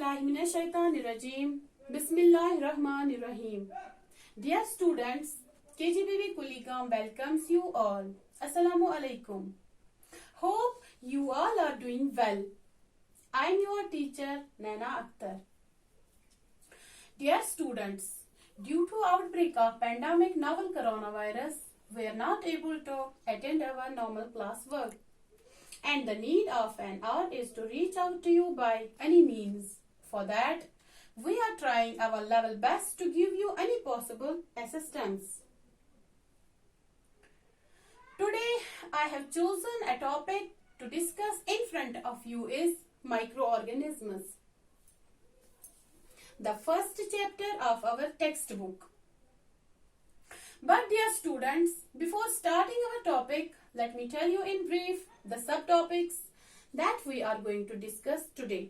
A'udzubillahiminash-shaytanir-rajim. Bismillahir-rahmanir-rahim. Dear students, KGBV Kuligam welcomes you all. Assalamu alaikum. Hope you all are doing well. I am your teacher Naina Akhtar. Dear students, due to outbreak of pandemic novel coronavirus, we are not able to attend our normal class work. And the need of an hour is to reach out to you by any means. For that, we are trying our level best to give you any possible assistance. Today, I have chosen a topic to discuss in front of you is microorganisms. The first chapter of our textbook. But dear students, before starting our topic, let me tell you in brief the subtopics that we are going to discuss today.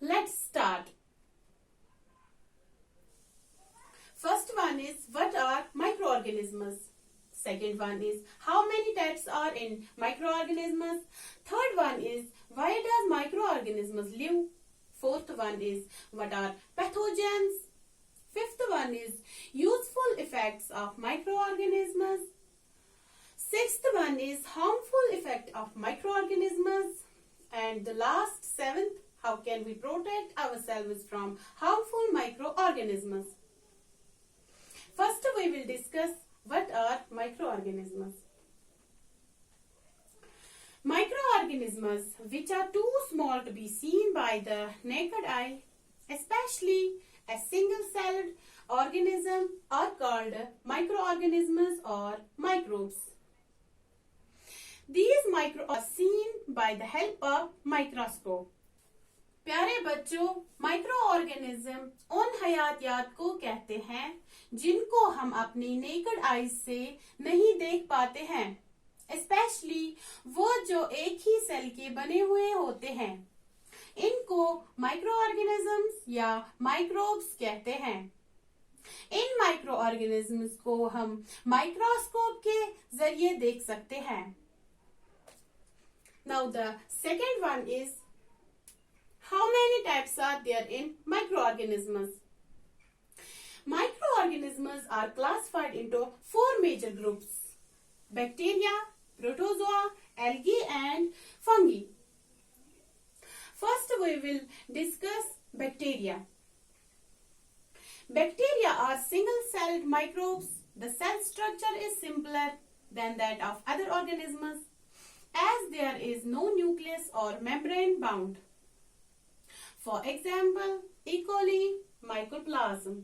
Let's start. First one is what are microorganisms? Second one is how many types are in microorganisms? Third one is why does microorganisms live? Fourth one is what are pathogens? Fifth one is useful effects of microorganisms. Sixth one is harmful effect of microorganisms. And the last, seventh, how can we protect ourselves from harmful microorganisms? First we will discuss what are microorganisms. Microorganisms which are too small to be seen by the naked eye, especially a single-celled organism, are called microorganisms or microbes. These microbes are seen by the help of microscope. प्यारे बच्चों, micro organism उन हयातियात को कहते हैं जिनको हम अपनी naked eyes से नहीं देख पाते हैं, स्पेशली वो जो एक ही सेल के बने हुए होते हैं. इनको माइक्रो ऑर्गेनिजम्स या माइक्रोब्स कहते हैं. इन माइक्रो ऑर्गेनिजम्स को हम माइक्रोस्कोप के जरिए देख सकते हैं. Now the second one is how many types are there in microorganisms? Microorganisms are classified into four major groups: bacteria, protozoa, algae and fungi. First we will discuss bacteria. Bacteria are single-celled microbes. The cell structure is simpler than that of other organisms as there is no nucleus or membrane bound. For example, E. coli, mycoplasm.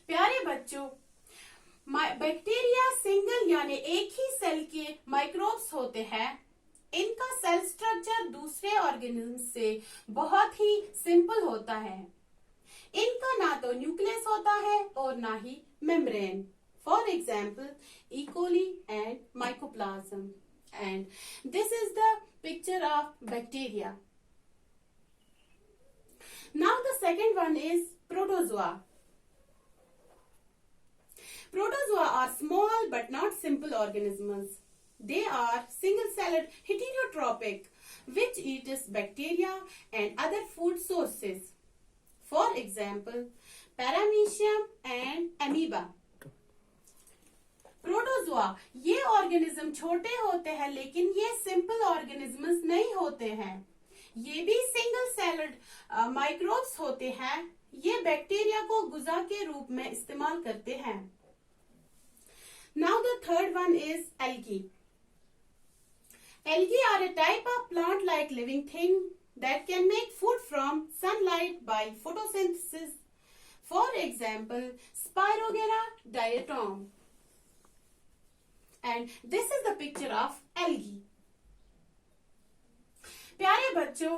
प्यारे बच्चों, bacteria single यानी एक ही cell के microbes होते हैं. इनका cell structure दूसरे organism से बहुत ही सिंपल होता है. इनका ना तो न्यूक्लियस होता है और ना ही membrane. For example, E. coli and mycoplasm. And this is the picture of bacteria. Now the second one is protozoa. Protozoa are small but not simple organisms. They are single-celled heterotrophic which eats bacteria and other food sources. For example, paramecium and amoeba. Protozoa ये organism छोटे होते हैं लेकिन ये simple organisms नहीं होते हैं. ये भी सिंगल सेल्ड माइक्रोब्स होते हैं. ये बैक्टीरिया को गुजा के रूप में इस्तेमाल करते हैं. Now the third one is algae. Algae are a type of plant-like living thing that can make food from sunlight by photosynthesis. For example, Spirogera diatom. And this is the picture of algae. प्यारे बच्चों,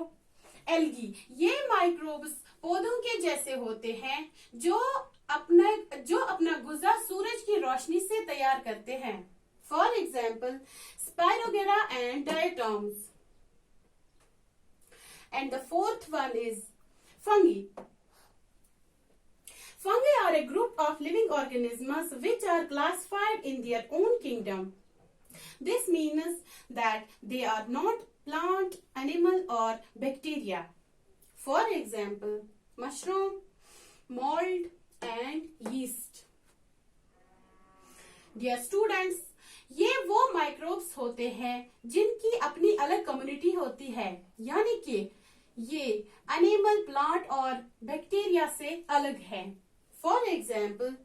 algae ये microbes पौधों के जैसे होते हैं जो अपना गुजा सूरज की रोशनी से तैयार करते हैं. For example, spirogyra and diatoms. And the fourth one is fungi. Fungi are a group of living organisms which are classified in their own kingdom. This means that they are not plant, animal or bacteria. For example, mushroom, mold and yeast. Dear students, ये वो microbes होते हैं जिनकी अपनी अलग community होती है, यानी कि ये एनिमल, प्लांट और बैक्टीरिया से अलग है. For example,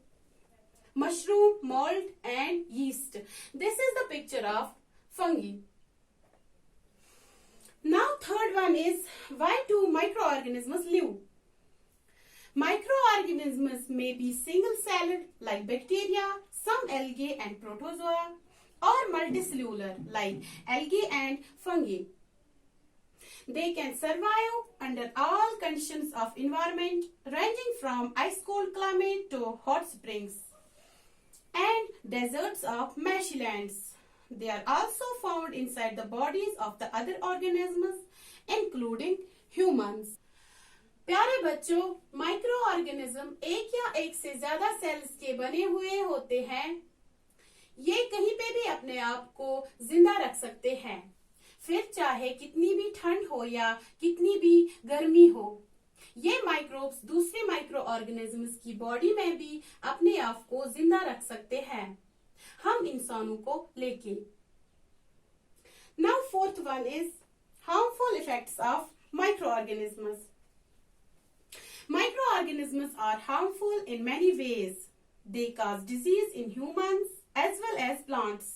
mushroom, mold and yeast. This is the picture of fungi. Now third one is, why do microorganisms live? Microorganisms may be single-celled like bacteria, some algae and protozoa, or multicellular like algae and fungi. They can survive under all conditions of environment ranging from ice-cold climate to hot springs and deserts of marshy lands. They are also found inside the bodies of the other organisms, including humans. प्यारे बच्चों, micro organism एक या एक से ज्यादा sales के बने हुए होते हैं. ये कहीं पे भी अपने आप को जिंदा रख सकते हैं, फिर चाहे कितनी भी ठंड हो या कितनी भी गर्मी हो. ये माइक्रोब्स दूसरे माइक्रो ऑर्गेनिजम्स की बॉडी में भी अपने आप को जिंदा रख सकते हैं, हम इंसानों को लेके. Now fourth one is harmful effects of micro organisms. Microorganisms are harmful in many ways. They cause disease in humans as well as plants.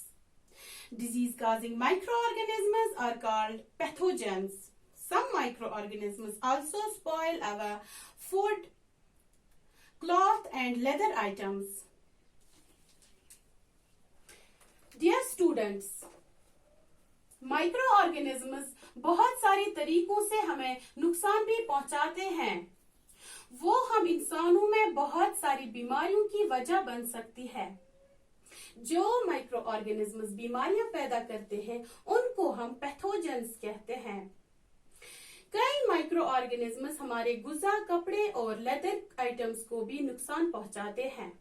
Disease-causing microorganisms are called pathogens. Some microorganisms also spoil our food, cloth and leather items. Dear students, microorganisms बहुत सारी तरीकों से हमें नुकसान भी पहुंचाते हैं. वो हम इंसानों में बहुत सारी बीमारियों की वजह बन सकती है. जो माइक्रो ऑर्गेनिजम्स बीमारियां पैदा करते हैं उनको हम पैथोजेंस कहते हैं. कई माइक्रो ऑर्गेनिजम्स हमारे गुजा, कपड़े और लेदर आइटम्स को भी नुकसान पहुंचाते हैं.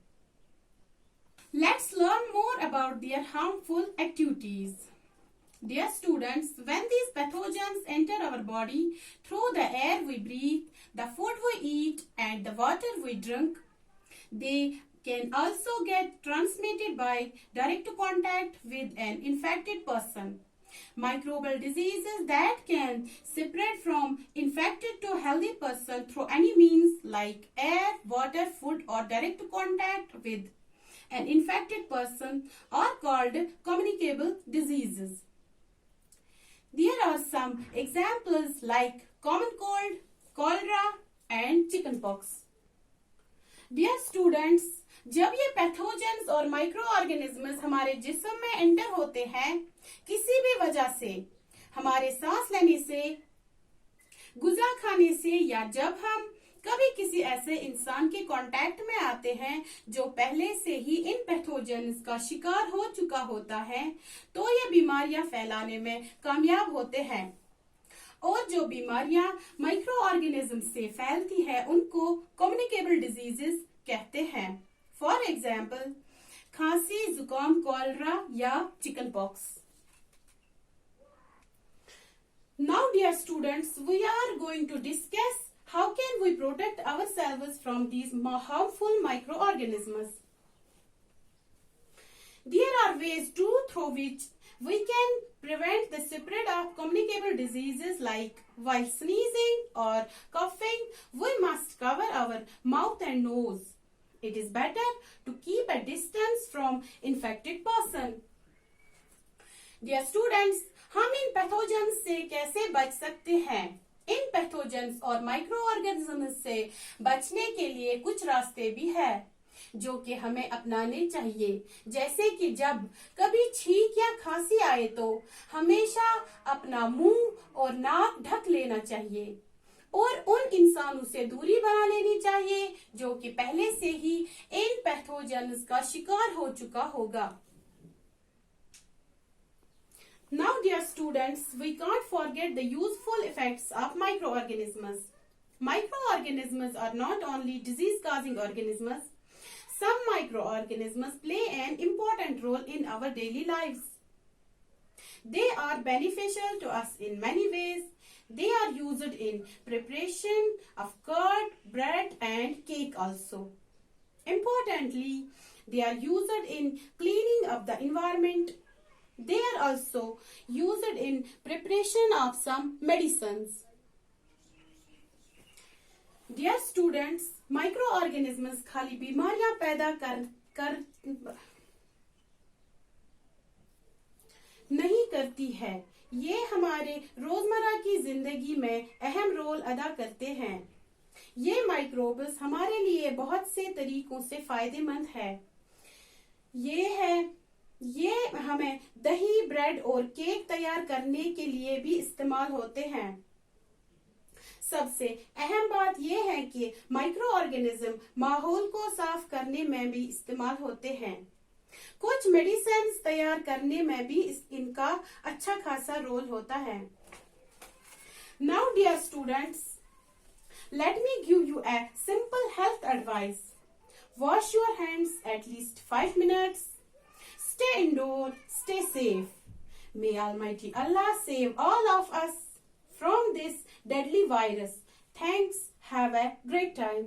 Let's learn more about their harmful activities. Dear students, when these pathogens enter our body through the air we breathe, the food we eat and the water we drink, they can also get transmitted by direct contact with an infected person. Microbial diseases that can spread from infected to healthy person through any means like air, water, food or direct contact with an infected person are called communicable diseases. There are some examples like common cold, cholera and chickenpox. Dear students, जब ये pathogens और micro organisms हमारे जिस्म में enter होते हैं किसी भी वजह से, हमारे सांस लेने से, गुजा खाने से या जब हम कभी किसी ऐसे इंसान के कांटेक्ट में आते हैं जो पहले से ही इन पैथोजेंस का शिकार हो चुका होता है, तो ये बीमारियां फैलाने में कामयाब होते हैं. और जो बीमारियां माइक्रो ऑर्गेनिज्म से फैलती है उनको कम्युनिकेबल डिजीजेस कहते हैं. फॉर एग्जाम्पल, खांसी, जुकाम, कॉलरा या chicken pox. Now dear students, we are going to discuss how can we protect ourselves from these harmful microorganisms. There are ways through which we can prevent the spread of communicable diseases like while sneezing or coughing, we must cover our mouth and nose. It is better to keep a distance from infected person. Dear students, हम इन pathogens से कैसे बच सकते हैं? इन pathogens और micro organisms से बचने के लिए कुछ रास्ते भी है जो कि हमें अपनाने चाहिए. जैसे कि जब कभी छींक या खांसी आए तो हमेशा अपना मुंह और नाक ढक लेना चाहिए और उन इंसानों से दूरी बना लेनी चाहिए जो कि पहले से ही इन पैथोजेंस का शिकार हो चुका होगा. Now dear students, we can't forget the useful effects of microorganisms. Microorganisms are not only disease-causing organisms. Some microorganisms play an important role in our daily lives. are beneficial to us in many ways. They are used in preparation of curd, bread and cake also. Importantly, they are used in cleaning of the environment. They are also used in preparation of some medicines. Dear students, microorganisms खाली बीमारियां पैदा कर नहीं करती है, ये हमारे रोजमर्रा की जिंदगी में अहम रोल अदा करते हैं। ये माइक्रोब्स हमारे लिए बहुत से तरीकों से फायदेमंद है। ये हमें दही, ब्रेड और केक तैयार करने के लिए भी इस्तेमाल होते हैं। सबसे अहम बात यह है कि माइक्रो ऑर्गेनिज्म माहौल को साफ करने में भी इस्तेमाल होते हैं। कुछ मेडिसिन तैयार करने में भी इनका अच्छा खासा रोल होता है। Now dear students, let me give you a simple health advice. Wash your hands at least 5 minutes. Stay indoor, stay safe. May Almighty Allah save all of us from this deadly virus. Thanks. Have a great time.